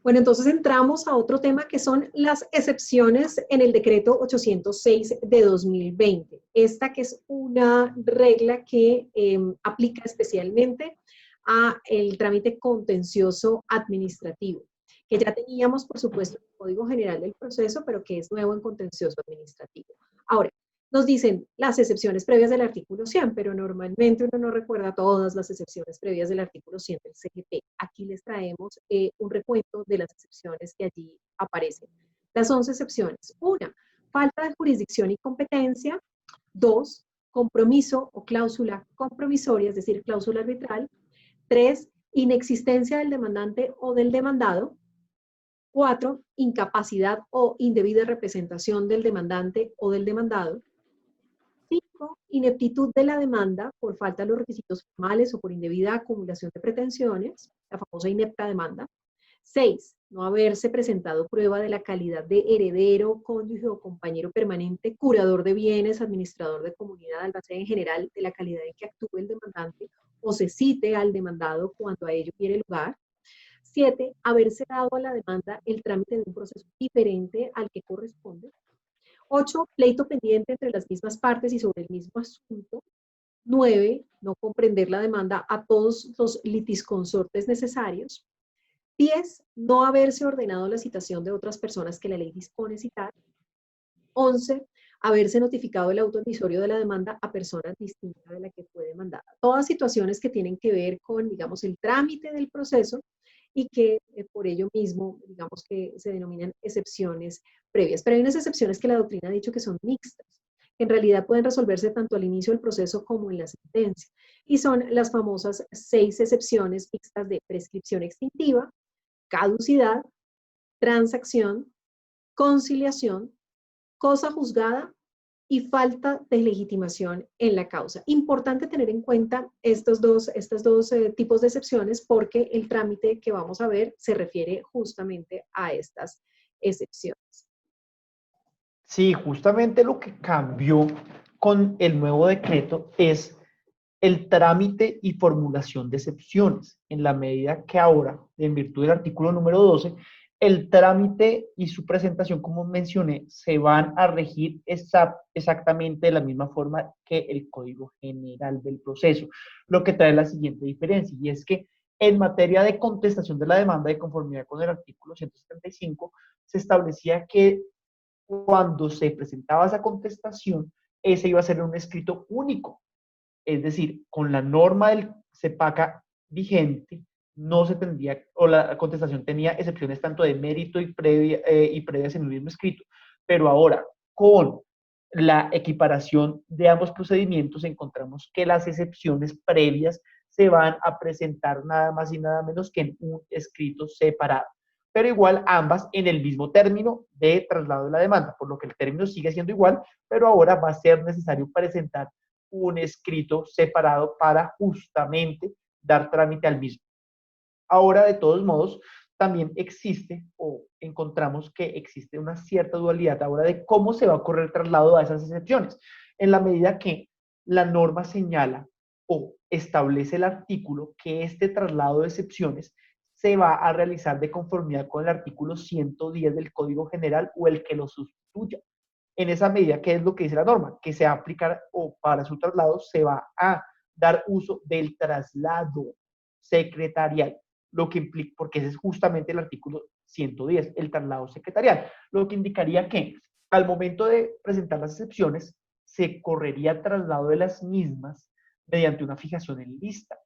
Bueno, entonces entramos a otro tema que son las excepciones en el decreto 806 de 2020. Esta que es una regla que aplica especialmente a el trámite contencioso administrativo, que ya teníamos, por supuesto, el Código General del Proceso, pero que es nuevo en contencioso administrativo. Ahora, nos dicen las excepciones previas del artículo 100, pero normalmente uno no recuerda todas las excepciones previas del artículo 100 del CGP. Aquí les traemos un recuento de las excepciones que allí aparecen. Las 11 excepciones. Una, falta de jurisdicción y competencia. Dos, compromiso o cláusula compromisoria, es decir, cláusula arbitral. Tres, inexistencia del demandante o del demandado. Cuatro, incapacidad o indebida representación del demandante o del demandado. 5. Ineptitud de la demanda por falta de los requisitos formales o por indebida acumulación de pretensiones, la famosa inepta demanda. 6. No haberse presentado prueba de la calidad de heredero, cónyuge o compañero permanente, curador de bienes, administrador de comunidad, albacea en general, de la calidad en que actúe el demandante o se cite al demandado cuando a ello quiere lugar. 7. Haberse dado a la demanda el trámite de un proceso diferente al que corresponde. 8. Pleito pendiente entre las mismas partes y sobre el mismo asunto. 9. No comprender la demanda a todos los litisconsortes necesarios. 10. No haberse ordenado la citación de otras personas que la ley dispone citar. 11. Haberse notificado el auto emisorio de la demanda a personas distintas de la que fue demandada. Todas situaciones que tienen que ver con, digamos, el trámite del proceso y que por ello mismo, digamos que se denominan excepciones previas. Pero hay unas excepciones que la doctrina ha dicho que son mixtas, que en realidad pueden resolverse tanto al inicio del proceso como en la sentencia. Y son las famosas 6 excepciones mixtas de prescripción extintiva, caducidad, transacción, conciliación, cosa juzgada y falta de legitimación en la causa. Importante tener en cuenta estos dos tipos de excepciones porque el trámite que vamos a ver se refiere justamente a estas excepciones. Sí, justamente lo que cambió con el nuevo decreto es el trámite y formulación de excepciones, en la medida que ahora, en virtud del artículo número 12, el trámite y su presentación, como mencioné, se van a regir exactamente de la misma forma que el Código General del Proceso, lo que trae la siguiente diferencia, y es que en materia de contestación de la demanda de conformidad con el artículo 175, se establecía que cuando se presentaba esa contestación, ese iba a ser un escrito único, es decir, con la norma del CEPACA vigente, no se tendría, o la contestación tenía excepciones tanto de mérito y previas en el mismo escrito, pero ahora, con la equiparación de ambos procedimientos, encontramos que las excepciones previas se van a presentar nada más y nada menos que en un escrito separado, pero igual ambas en el mismo término de traslado de la demanda, por lo que el término sigue siendo igual, pero ahora va a ser necesario presentar un escrito separado para justamente dar trámite al mismo. Ahora, de todos modos, también existe o encontramos que existe una cierta dualidad ahora de cómo se va a ocurrir el traslado a esas excepciones, en la medida que la norma señala o establece el artículo que este traslado de excepciones se va a realizar de conformidad con el artículo 110 del Código General o el que lo sustituya. En esa medida, ¿qué es lo que dice la norma? Que se va a aplicar o para su traslado se va a dar uso del traslado secretarial, lo que implica, porque ese es justamente el artículo 110, el traslado secretarial, lo que indicaría que al momento de presentar las excepciones, se correría traslado de las mismas mediante una fijación en lista.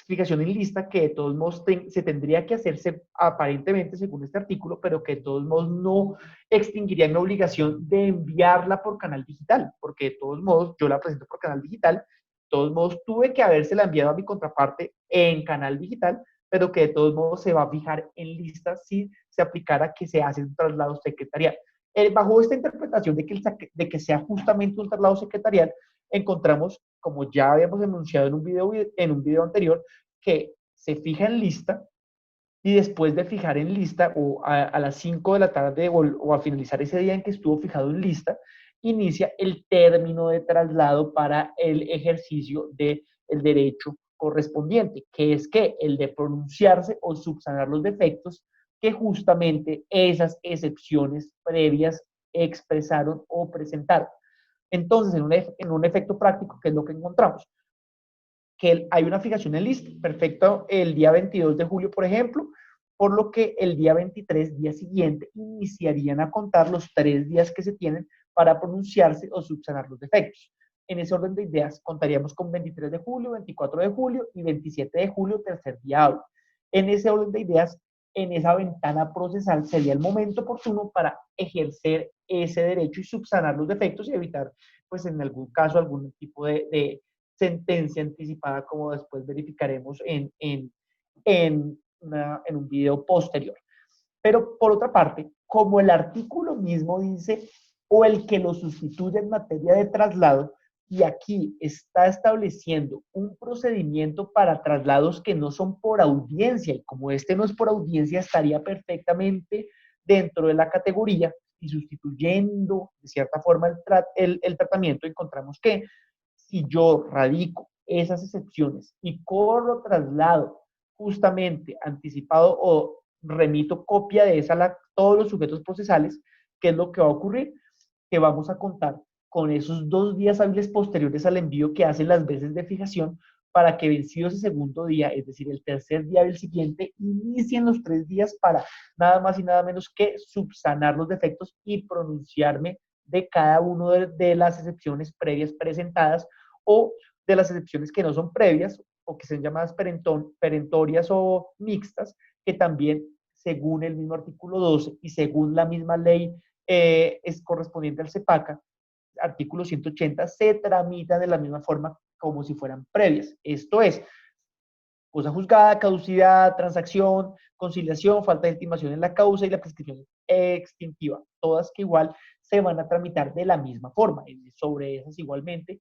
Fijación en lista que de todos modos se tendría que hacerse aparentemente según este artículo, pero que de todos modos no extinguiría la obligación de enviarla por canal digital, porque de todos modos yo la presento por canal digital, de todos modos tuve que habérsela enviado a mi contraparte en canal digital, pero que de todos modos se va a fijar en lista si se aplicara que se hace un traslado secretarial. Bajo esta interpretación de que sea justamente un traslado secretarial, encontramos, como ya habíamos enunciado en un video anterior, que se fija en lista y después de fijar en lista o a las 5 de la tarde o a finalizar ese día en que estuvo fijado en lista, inicia el término de traslado para el ejercicio del derecho correspondiente, que es que el de pronunciarse o subsanar los defectos que justamente esas excepciones previas expresaron o presentaron. Entonces, en un efecto práctico, ¿qué es lo que encontramos? Que hay una fijación en lista, perfecto, el día 22 de julio, por ejemplo, por lo que el día 23, día siguiente, iniciarían a contar los 3 días que se tienen para pronunciarse o subsanar los defectos. En ese orden de ideas, contaríamos con 23 de julio, 24 de julio y 27 de julio, tercer día hábil. En ese orden de ideas, en esa ventana procesal sería el momento oportuno para ejercer ese derecho y subsanar los defectos y evitar, pues en algún caso, algún tipo de sentencia anticipada, como después verificaremos en un video posterior. Pero por otra parte, como el artículo mismo dice, o el que lo sustituye en materia de traslado, y aquí está estableciendo un procedimiento para traslados que no son por audiencia, y como este no es por audiencia, estaría perfectamente dentro de la categoría y sustituyendo de cierta forma el tratamiento, encontramos que si yo radico esas excepciones y corro traslado justamente anticipado o remito copia de esa a todos los sujetos procesales, ¿qué es lo que va a ocurrir? Que vamos a contar con esos 2 días hábiles posteriores al envío que hacen las veces de fijación para que vencido ese segundo día, es decir, el tercer día del siguiente, inicien los 3 días para nada más y nada menos que subsanar los defectos y pronunciarme de cada una de las excepciones previas presentadas o de las excepciones que no son previas o que son llamadas perentorias o mixtas, que también, según el mismo artículo 12 y según la misma ley es correspondiente al CEPACA, artículo 180, se tramitan de la misma forma como si fueran previas. Esto es, cosa juzgada, caducidad, transacción, conciliación, falta de estimación en la causa y la prescripción extintiva. Todas que igual se van a tramitar de la misma forma. Sobre esas igualmente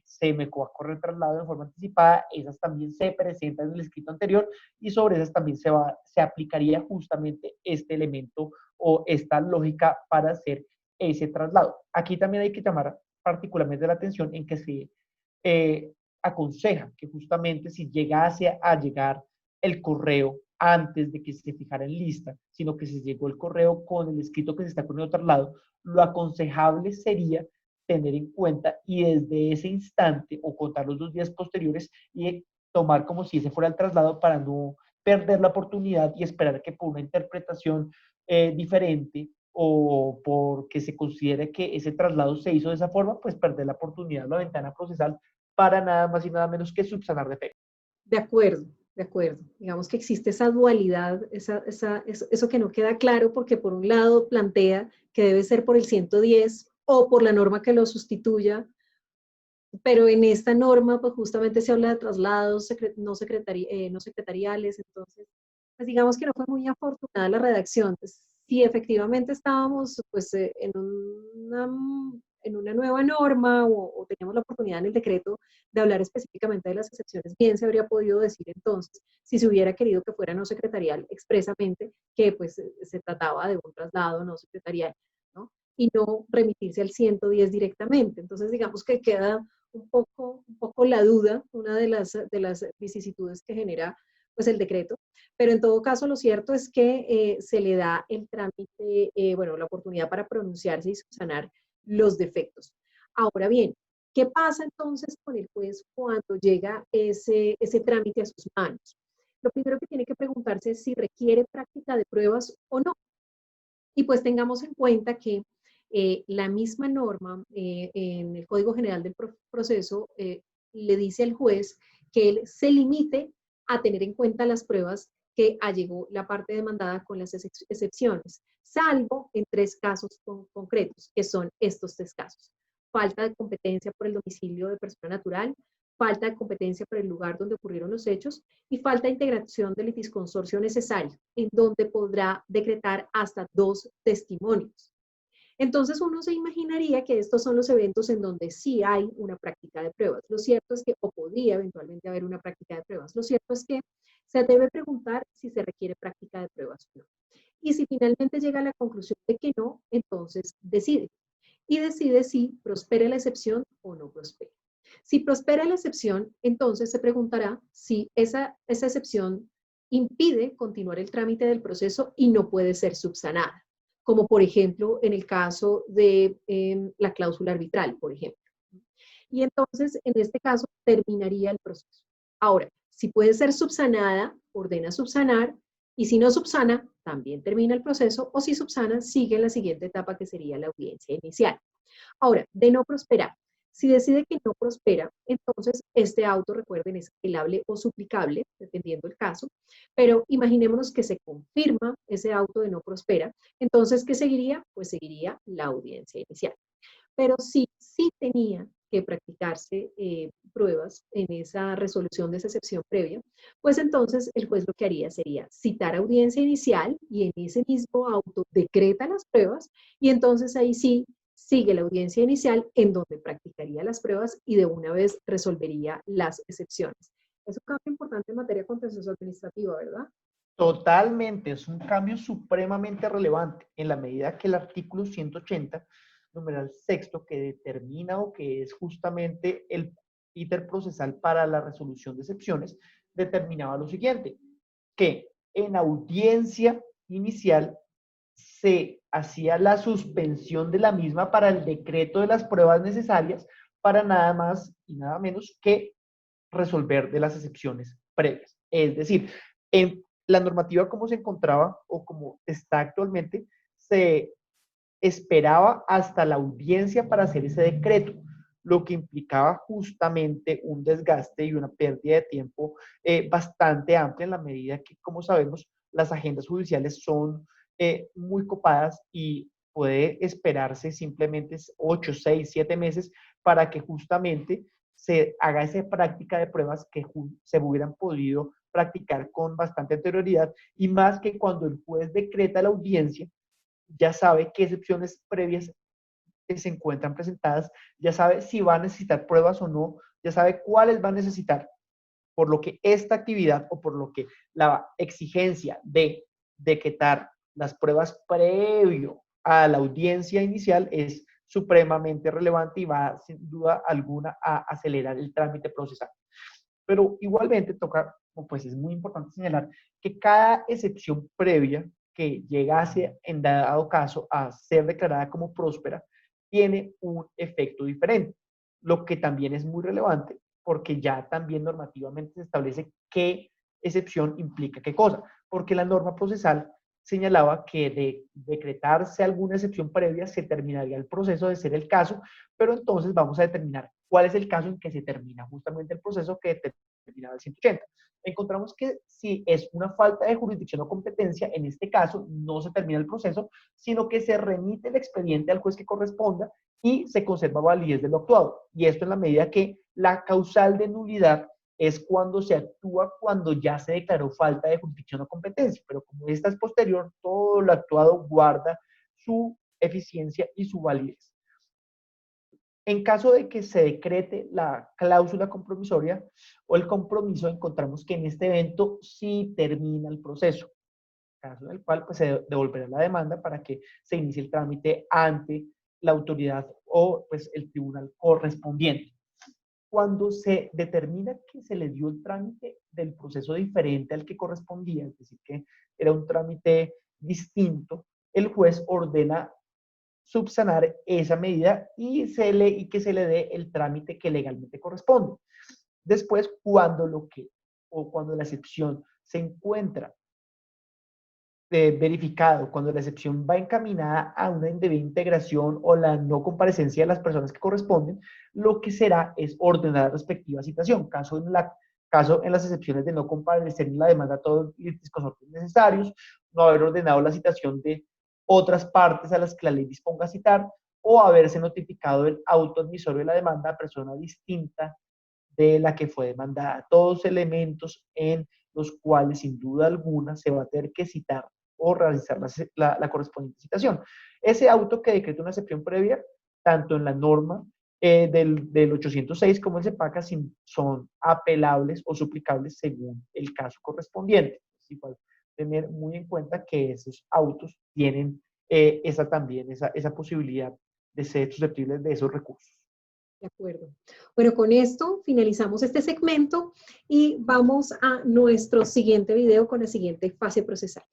se me va a correr traslado de forma anticipada, esas también se presentan en el escrito anterior y sobre esas también se aplicaría justamente este elemento o esta lógica para hacer ese traslado. Aquí también hay que llamar particularmente la atención en que se aconseja que justamente si llegase a llegar el correo antes de que se fijara en lista, sino que se llegó el correo con el escrito que se está poniendo traslado, lo aconsejable sería tener en cuenta y desde ese instante o contar los 2 días posteriores y tomar como si ese fuera el traslado para no perder la oportunidad y esperar que por una interpretación diferente o porque se considere que ese traslado se hizo de esa forma, pues perder la oportunidad, la ventana procesal para nada más y nada menos que subsanar defectos. De acuerdo, de acuerdo. Digamos que existe esa dualidad, eso que no queda claro porque por un lado plantea que debe ser por el 110 o por la norma que lo sustituya, pero en esta norma pues justamente se habla de traslados no secretariales, entonces pues digamos que no fue muy afortunada la redacción. Pues, si efectivamente estábamos pues en una nueva norma o teníamos la oportunidad en el decreto de hablar específicamente de las excepciones, bien se habría podido decir entonces, si se hubiera querido que fuera no secretarial expresamente, que pues se trataba de un traslado no secretarial, ¿no? Y no remitirse al 110 directamente. Entonces digamos que queda un poco la duda, una de las vicisitudes que genera pues el decreto, pero en todo caso lo cierto es que se le da el trámite, bueno, la oportunidad para pronunciarse y subsanar los defectos. Ahora bien, ¿qué pasa entonces con el juez cuando llega ese trámite a sus manos? Lo primero que tiene que preguntarse es si requiere práctica de pruebas o no. Y pues tengamos en cuenta que la misma norma en el Código General del Proceso le dice al juez que él se limite a tener en cuenta las pruebas que allegó la parte demandada con las excepciones, salvo en 3 casos concretos, que son estos 3 casos. Falta de competencia por el domicilio de persona natural, falta de competencia por el lugar donde ocurrieron los hechos y falta de integración del litisconsorcio necesario, en donde podrá decretar hasta 2 testimonios. Entonces uno se imaginaría que estos son los eventos en donde sí hay una práctica de pruebas. Lo cierto es que, o podría eventualmente haber una práctica de pruebas, lo cierto es que se debe preguntar si se requiere práctica de pruebas o no. Y si finalmente llega a la conclusión de que no, entonces decide. Y decide si prospera la excepción o no prospera. Si prospera la excepción, entonces se preguntará si esa excepción impide continuar el trámite del proceso y no puede ser subsanada, como por ejemplo en el caso de la cláusula arbitral, por ejemplo. Y entonces, en este caso, terminaría el proceso. Ahora, si puede ser subsanada, ordena subsanar, y si no subsana, también termina el proceso, o si subsana, sigue la siguiente etapa que sería la audiencia inicial. Ahora, de no prosperar. Si decide que no prospera, entonces este auto, recuerden, es apelable o suplicable, dependiendo del caso, pero imaginémonos que se confirma ese auto de no prospera, entonces, ¿qué seguiría? Pues seguiría la audiencia inicial. Pero sí tenía que practicarse pruebas en esa resolución de esa excepción previa, pues entonces el juez lo que haría sería citar audiencia inicial y en ese mismo auto decreta las pruebas y entonces ahí sí sigue la audiencia inicial en donde practicaría las pruebas y de una vez resolvería las excepciones. Es un cambio importante en materia contencioso administrativa, ¿verdad? Totalmente, es un cambio supremamente relevante en la medida que el artículo 180, numeral sexto, que determina o que es justamente el íter procesal para la resolución de excepciones, determinaba lo siguiente, que en audiencia inicial se hacía la suspensión de la misma para el decreto de las pruebas necesarias para nada más y nada menos que resolver de las excepciones previas. Es decir, en la normativa como se encontraba o como está actualmente, se esperaba hasta la audiencia para hacer ese decreto, lo que implicaba justamente un desgaste y una pérdida de tiempo bastante amplia en la medida que, como sabemos, las agendas judiciales son muy copadas y puede esperarse simplemente 8, 6, 7 meses para que justamente se haga esa práctica de pruebas que se hubieran podido practicar con bastante anterioridad y más que cuando el juez decreta la audiencia, ya sabe qué excepciones previas se encuentran presentadas, ya sabe si va a necesitar pruebas o no, ya sabe cuáles va a necesitar, por lo que esta actividad o por lo que la exigencia de decretar las pruebas previo a la audiencia inicial es supremamente relevante y va sin duda alguna a acelerar el trámite procesal. Pero igualmente toca, pues es muy importante señalar que cada excepción previa que llegase en dado caso a ser declarada como próspera tiene un efecto diferente, lo que también es muy relevante porque ya también normativamente se establece qué excepción implica qué cosa, porque la norma procesal señalaba que de decretarse alguna excepción previa se terminaría el proceso de ser el caso, pero entonces vamos a determinar cuál es el caso en que se termina justamente el proceso que determinaba el 180. Encontramos que si es una falta de jurisdicción o competencia, en este caso no se termina el proceso, sino que se remite el expediente al juez que corresponda y se conserva validez de lo actuado. Y esto en la medida que la causal de nulidad es cuando se actúa cuando ya se declaró falta de jurisdicción o competencia, pero como esta es posterior, todo lo actuado guarda su eficiencia y su validez. En caso de que se decrete la cláusula compromisoria o el compromiso, encontramos que en este evento sí termina el proceso, caso en el cual pues, se devolverá la demanda para que se inicie el trámite ante la autoridad o pues, el tribunal correspondiente. Cuando se determina que se le dio el trámite del proceso diferente al que correspondía, es decir, que era un trámite distinto, el juez ordena subsanar esa medida y que se le dé el trámite que legalmente corresponde. Después, cuando la excepción se encuentra verificado, cuando la excepción va encaminada a una indebida integración o la no comparecencia de las personas que corresponden, lo que será es ordenar la respectiva citación. Caso en las excepciones de no comparecer en la demanda todos los consorcios necesarios, no haber ordenado la citación de otras partes a las que la ley disponga a citar, o haberse notificado el auto admisorio de la demanda a persona distinta de la que fue demandada. Todos elementos en los cuales sin duda alguna se va a tener que citar o realizar la correspondiente citación. Ese auto que decreta una excepción previa, tanto en la norma del 806 como el CEPACA son apelables o suplicables según el caso correspondiente. Es igual tener muy en cuenta que esos autos tienen esa posibilidad de ser susceptibles de esos recursos. De acuerdo. Bueno, con esto finalizamos este segmento y vamos a nuestro siguiente video con la siguiente fase procesal.